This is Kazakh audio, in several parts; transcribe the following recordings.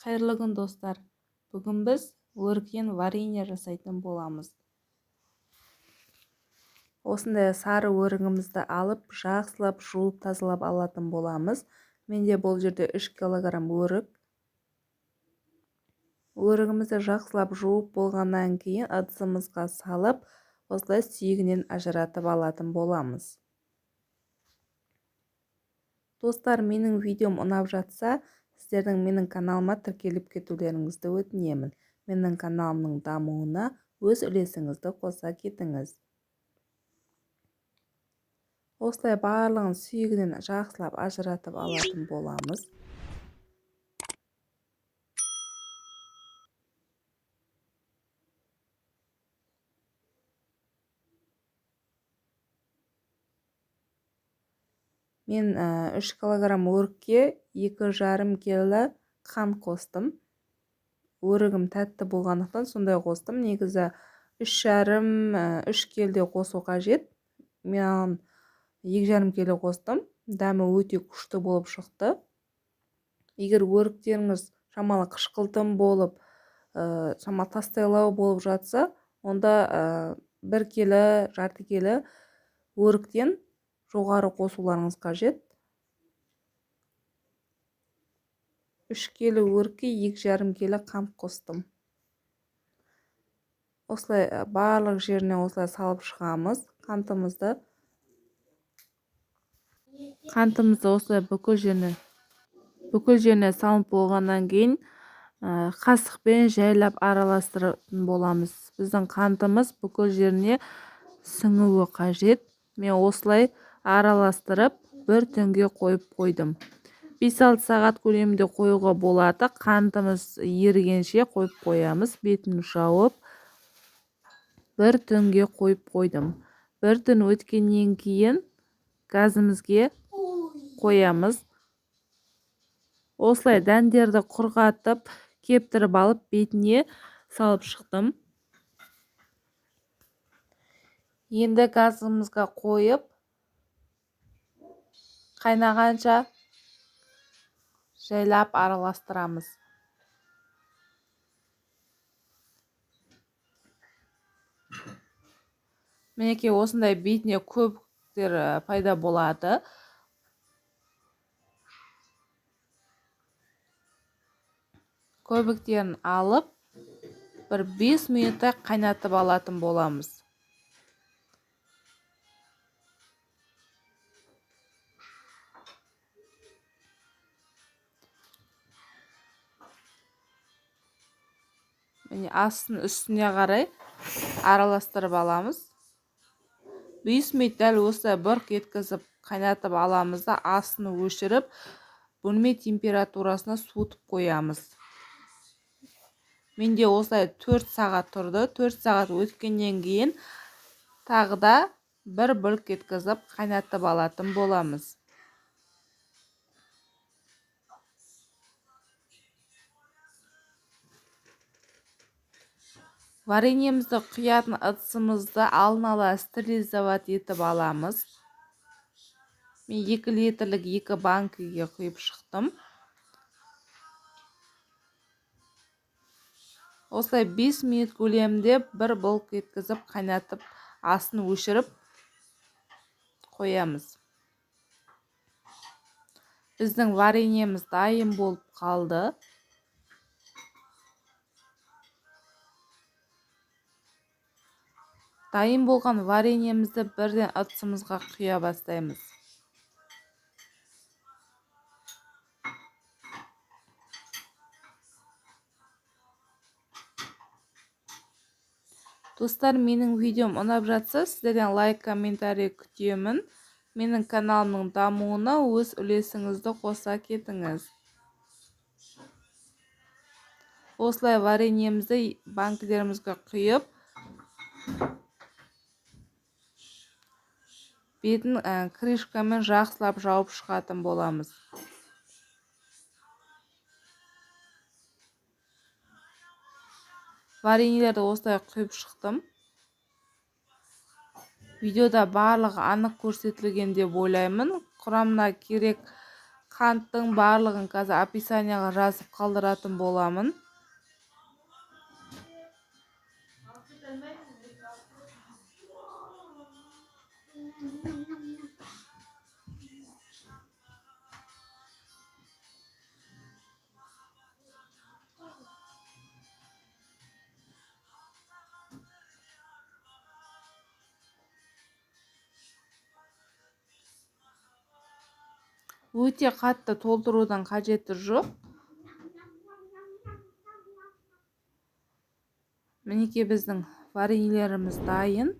Қайырлы күн достар. Бүгін біз өріктен варенье жасайтын боламыз. Осындай сары өрігімізді алып, жақсылап жуып тазалап алатын боламыз. Менде бұл жерде 3 килограмм өрік. Өрігімізді жақсылап жуып болғаннан кейін ыдысымызға салып, осылай сүйегінен ажыратып алатын боламыз. Достар, менің видеом ұнап жатса, сіздердің менің каналыма тіркеліп кетулеріңізді өтінемін. Менің каналымның дамуына өз үлесіңізді қоса кетіңіз. Осылай барлығын сүйегінен жақсылап ажыратып алатын боламыз. Мен 3 килограмм өрікке 2,5 келі қант қостым. Өрігім тәтті болғандықтан сондай қостым. Негізі 3,5-3 келі қосу қажет. Мен 2,5 келі қостым. Дәмі өте күшті болып шықты. Егер өріктеріңіз шамалы қышқылтым болып, шамалы тастайлау болып жатса, онда 1 келі, жарты келі өріктен жоғары қосуларыңыз қажет. 3 келі өрікке 2,5 келі қант қостым. Осылай барлық жеріне осылай салып шығамыз. Қантымызды осылай бүкіл жеріне салып болғаннан кейін қасықпен жайлап араластыратын боламыз. Біздің қантымыз бүкіл жеріне сіңуі қажет. Мен осылай араластырып, бір түнге қойып қойдым. 5-6 сағат көлемінде қоюға болады. Қантымыз ерігенше қойып қоямыз. Бетін жауып, бір түнге қойып қойдым. Бір түн өткеннен кейін газымызге қоямыз. Осылай дәндерді құрғатып, кептіріп алып, бетіне салып шықтым. Енді газымызға қойып, қайнағанша жайлап араластырамыз. Мінекей осындай бетіне көбіктер пайда болады. Көбіктерін алып, бір 5 минутта қайнатып алатын боламыз. Міне астын үстіне қарай араластырып аламыз. 5 минут дәл осылай бұрқ еткізіп қайнатып аламыз да астын өшіріп, бөлме температурасына суытып қоямыз. Менде осылай 4 сағат тұрды. 4 сағат өткеннен кейін тағы да бір бұрқ еткізіп қайнатып алатын боламыз. Вареньемізді құятын ыдысымызды алдын ала стерилизовать етіп аламыз. Мен 2 литрлік 2 банкіге құйып шықтым. Осылай 5 минут көлемінде бір бұрқ еткізіп қайнатып, астын өшіріп қоямыз. Біздің вареньеміз дайын болып қалды. Дайын болған вареньемізді бірден ыдысымызға құя бастаймыз. Достар, менің видеом ұнап жатса, сіздерден лайк, комментарий күтемін. Менің каналымның дамуына өз үлесіңізді қоса кетіңіз. Осылай вареньемізді банкілерімізге құйып, бетін крышкамен жақсылап жауып шығатын боламыз. Вареньелерді осылай құйып шықтым. Видеода барлығы анық көрсетілген деп ойлаймын. Құрамына керек қанттың барлығын қазір описанияға жазып қалдыратын боламын. Өте қатты толтырудың қажеті жоқ. Мінекей біздің вареньелеріміз дайын.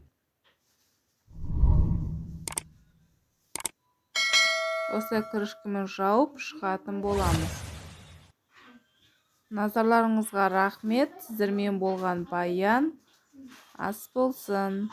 Осылай крышкамен жауып шығатын боламыз. Назарларыңызға рахмет. Сіздермен болған Баян. Ас болсын.